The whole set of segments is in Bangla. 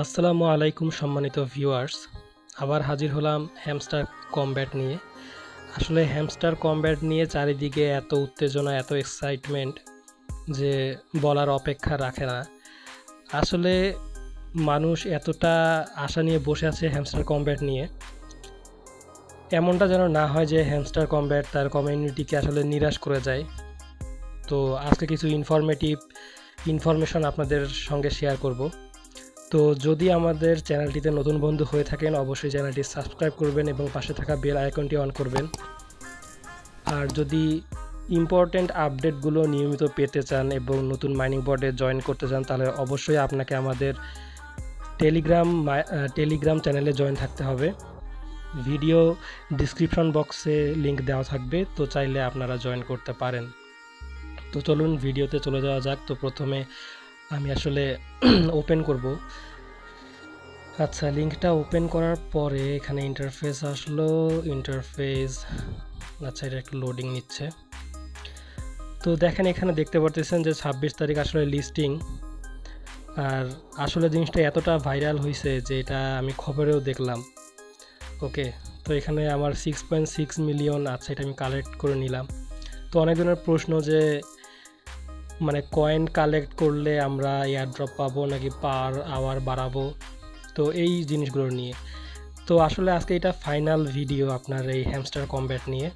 আসসালামু আলাইকুম সম্মানিত ভিউয়ার্স, আবার হাজির হলাম হ্যামস্টার কমব্যাট নিয়ে। আসলে হ্যামস্টার কমব্যাট নিয়ে চারিদিকে এত উত্তেজনা, এত এক্সাইটমেন্ট যে বলার অপেক্ষা রাখে না। আসলে মানুষ এতটা আশা নিয়ে বসে আছে হ্যামস্টার কমব্যাট নিয়ে, এমনটা যেন না হয় যে হ্যামস্টার কমব্যাট তার কমিউনিটিকে আসলে নিরাশ করে যায়। তো আজকে কিছু ইনফরমেশন আপনাদের সঙ্গে শেয়ার করব। তো যদি আমাদের চ্যানেলটিতে নতুন বন্ধু হয়ে থাকেন, অবশ্যই চ্যানেলটি সাবস্ক্রাইব করবেন এবং পাশে থাকা বেল আইকনটি অন করবেন। আর যদি ইম্পর্ট্যান্ট আপডেটগুলো নিয়মিত পেতে চান এবং নতুন মাইনিং বোর্ডে জয়েন করতে চান, তাহলে অবশ্যই আপনাকে আমাদের টেলিগ্রাম চ্যানেলে জয়েন থাকতে হবে। ভিডিও ডিসক্রিপশন বক্সে লিংক দেওয়া থাকবে, তো চাইলে আপনারা জয়েন করতে পারেন। তো চলুন ভিডিওতে চলে যাওয়া যাক। তো প্রথমে আমি আসলে ওপেন করব। আচ্ছা, লিঙ্কটা ওপেন করার পরে এখানে ইন্টারফেস আসলো। আচ্ছা, এটা একটু লোডিং নিচ্ছে। তো দেখেন, এখানে দেখতে পারতেছেন যে 26 তারিখ আসলে লিস্টিং। আর আসলে জিনিসটা এতটা ভাইরাল হয়েছে যে এটা আমি খবরেও দেখলাম। ওকে, তো এখানে আমার 6.6 মিলিয়ন। আচ্ছা, এটা আমি কালেক্ট করে নিলাম। তো অনেক ধরনের প্রশ্ন যে মানে কয়েন কালেক্ট করলে আমরা এয়ারড্রপ পাবো নাকি পার আওয়ার বাড়াবো, তো এই জিনিসগুলো নিয়ে। তো আসলে আজকে এটা ফাইনাল ভিডিও আপনার এই হ্যামস্টার কমব্যাট নিয়ে।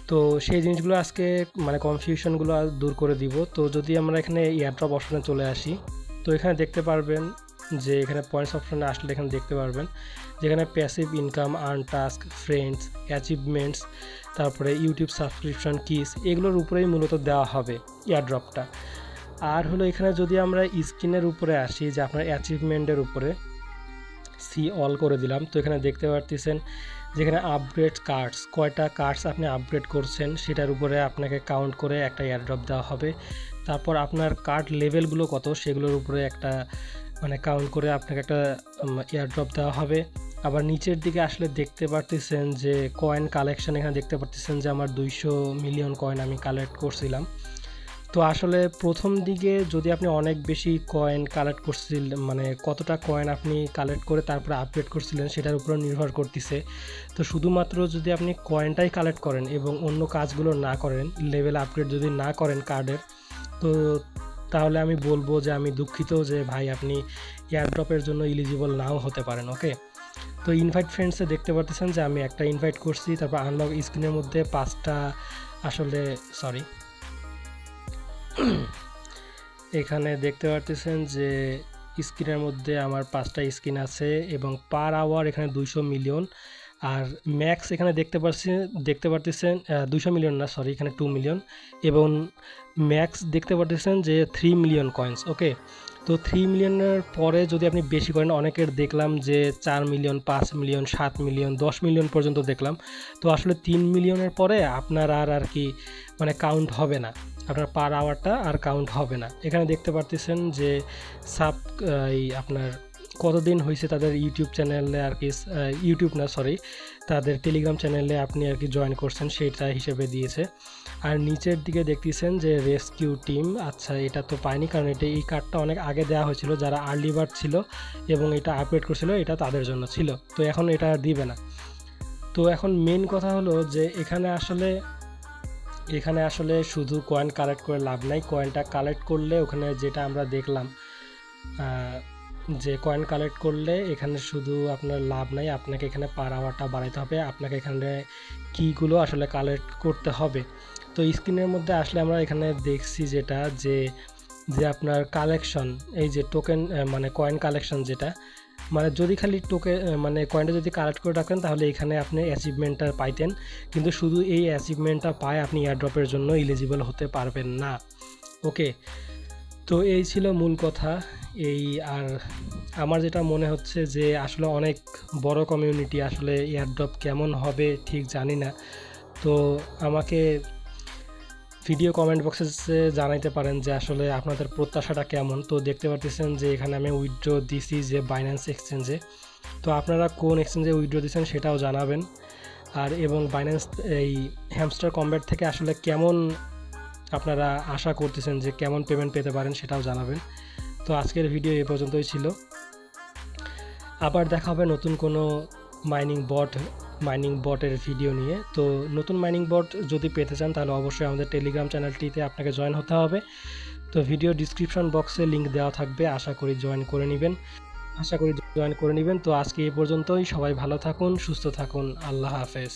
তো সেই জিনিসগুলো আজকে মানে কনফিউশনগুলো দূর করে দিব। তো যদি আমরা এখানে এয়ারড্রপ অপশনে চলে আসি, তো এখানে দেখতে পারবেন যে এখানে পয়েন্টস অপশনে আসলে এখানে দেখতে পারবেন যেখানে passive income, earn task, friends, achievements, তারপরে ইউটিউব সাবস্ক্রিপশন, কিস, এগুলোর উপরেই মূলত দেওয়া হবে এয়ারড্রপটা। আর হলো এখানে যদি আমরা স্ক্রিনের উপরে আসি, যে আপনার অ্যাচিভমেন্টের উপরে সি অল করে দিলাম, তো এখানে দেখতে পারতেছেন যেখানে আপগ্রেড কার্ডস, কয়টা কার্ডস আপনি আপগ্রেড করছেন সেটার উপরে আপনাকে কাউন্ট করে একটা এয়ারড্রপ দেওয়া হবে। তারপর আপনার কার্ড লেভেলগুলো কত সেগুলোর উপরে একটা মানে কাউন্ট করে আপনাকে একটা এয়ারড্রপ দেওয়া হবে। আবার নিচের দিকে আসলে দেখতে পারতেছেন যে কয়েন কালেকশন, এখানে দেখতে পারতেছেন যে আমার 200 মিলিয়ন কয়েন আমি কালেক্ট করছিলাম। তো আসলে প্রথম দিকে যদি আপনি অনেক বেশি কয়েন কালেক্ট করছিলেন, মানে কতটা কয়েন আপনি কালেক্ট করে তারপরে আপগ্রেড করছিলেন সেটার উপর নির্ভর করতেছে। তো শুধুমাত্র যদি আপনি কয়েনটাই কালেক্ট করেন এবং অন্য কাজগুলো না করেন, লেভেল আপগ্রেড যদি না করেন কার্ডের, তো তাহলে আমি বলবো যে আমি দুঃখিত যে ভাই, আপনি এয়ারড্রপের জন্য এলিজিবল নাও হতে পারেন। ওকে, তো ইনভাইট ফ্রেন্ডসে দেখতে পারতেছেন যে আমি একটা ইনভাইট করছি। তারপর আনলক স্ক্রিনের মধ্যে 5টা আসলে এখানে দেখতে পারতেছেন যে স্ক্রিনের মধ্যে আমার 5টা স্ক্রিন আছে এবং পার আওয়ার এখানে 200 মিলিয়ন। আর ম্যাক্স এখানে দেখতে পারতেছেন 200 মিলিয়ন না, সরি, এখানে 2 মিলিয়ন। এবং ম্যাক্স দেখতে পারতেছেন যে 3 মিলিয়ন কয়েন্স। ওকে, তো 3 মিলিয়নের পরে যদি আপনি বেশি করেন, অনেকের দেখলাম যে 4 মিলিয়ন, 5 মিলিয়ন, 7 মিলিয়ন, 10 মিলিয়ন পর্যন্ত দেখলাম। তো আসলে 3 মিলিয়নের পরে আপনার আর কি মানে কাউন্ট হবে না, আপনার পার আওয়ারটা আর কাউন্ট হবে না। এখানে দেখতে পারতেছেন যে আপনার কতদিন হয়েছে তাদের ইউটিউব চ্যানেলে আর কি, ইউটিউব না সরি, তাদের টেলিগ্রাম চ্যানেলে আপনি আর কি জয়েন করছেন সেটা হিসেবে দিয়েছে। আর নিচের দিকে দেখতেছেন যে রেস্কিউ টিম। আচ্ছা, এটা তো পাইনি, কারণ এই কার্ডটা অনেক আগে দেওয়া হয়েছিল, যারা আর্লি বার্ড ছিল এবং এটা আপডেট করছিল, এটা তাদের জন্য ছিল। তো এখন এটা আর দিবে না। তো এখন মেন কথা হলো যে এখানে আসলে শুধু কয়েন কালেক্ট করে লাভ নাই। কয়েনটা কালেক্ট করলে ওখানে যেটা আমরা দেখলাম যে কয়েন কালেক্ট করলে এখানে শুধু আপনার লাভ নাই, আপনাকে এখানে পার আওয়ারটা বাড়াইতে হবে, আপনাকে এখানে কিগুলো আসলে কালেক্ট করতে হবে। তো স্ক্রিনের মধ্যে আসলে আমরা এখানে দেখছি যেটা যে আপনার কালেকশন, এই যে টোকেন মানে কয়েন কালেকশন, যেটা মানে যদি খালি মানে কয়েনটা যদি কালেক্ট করে রাখেন তাহলে এখানে আপনি অ্যাচিভমেন্টটা পাইতেন, কিন্তু শুধু এই অ্যাচিভমেন্টটা পায় আপনি এয়ারড্রপের জন্য এলিজিবল হতে পারবেন না। ওকে, তো এই ছিল মূল কথা। আর আমার যেটা মনে হচ্ছে যে আসলে অনেক বড় কমিউনিটি, আসলে এয়ারড্রপ কেমন হবে ঠিক জানি না। তো আমাকে ভিডিও কমেন্ট বক্সে জানাইতে পারেন যে আসলে আপনাদের প্রত্যাশাটা কেমন। তো দেখতে পাচ্ছেন যে এখানে আমি উইথড্র দিছি যে বাইন্যান্স এক্সচেঞ্জে। তো আপনারা কোন এক্সচেঞ্জে উইথড্র দিচ্ছেন সেটাও জানাবেন। আর এবং বাইন্যান্স এই হ্যামস্টার কমব্যাট থেকে আসলে কেমন আপনারা আশা করতেছেন যে কেমন পেমেন্ট পেতে পারেন সেটাও জানাবেন। তো আজকের ভিডিও এ পর্যন্তই ছিল। আবার দেখা হবে নতুন কোনো মাইনিং বটের ভিডিও নিয়ে। তো নতুন মাইনিং বট যদি পেতে চান তাহলে অবশ্যই আমাদের টেলিগ্রাম চ্যানেলটিতে আপনাকে জয়েন হতে হবে। তো ভিডিও ডিসক্রিপশন বক্সে লিঙ্ক দেওয়া থাকবে, আশা করি জয়েন করে নেবেন। তো আজকে এই পর্যন্তই, সবাই ভালো থাকুন, সুস্থ থাকুন, আল্লাহ হাফেজ।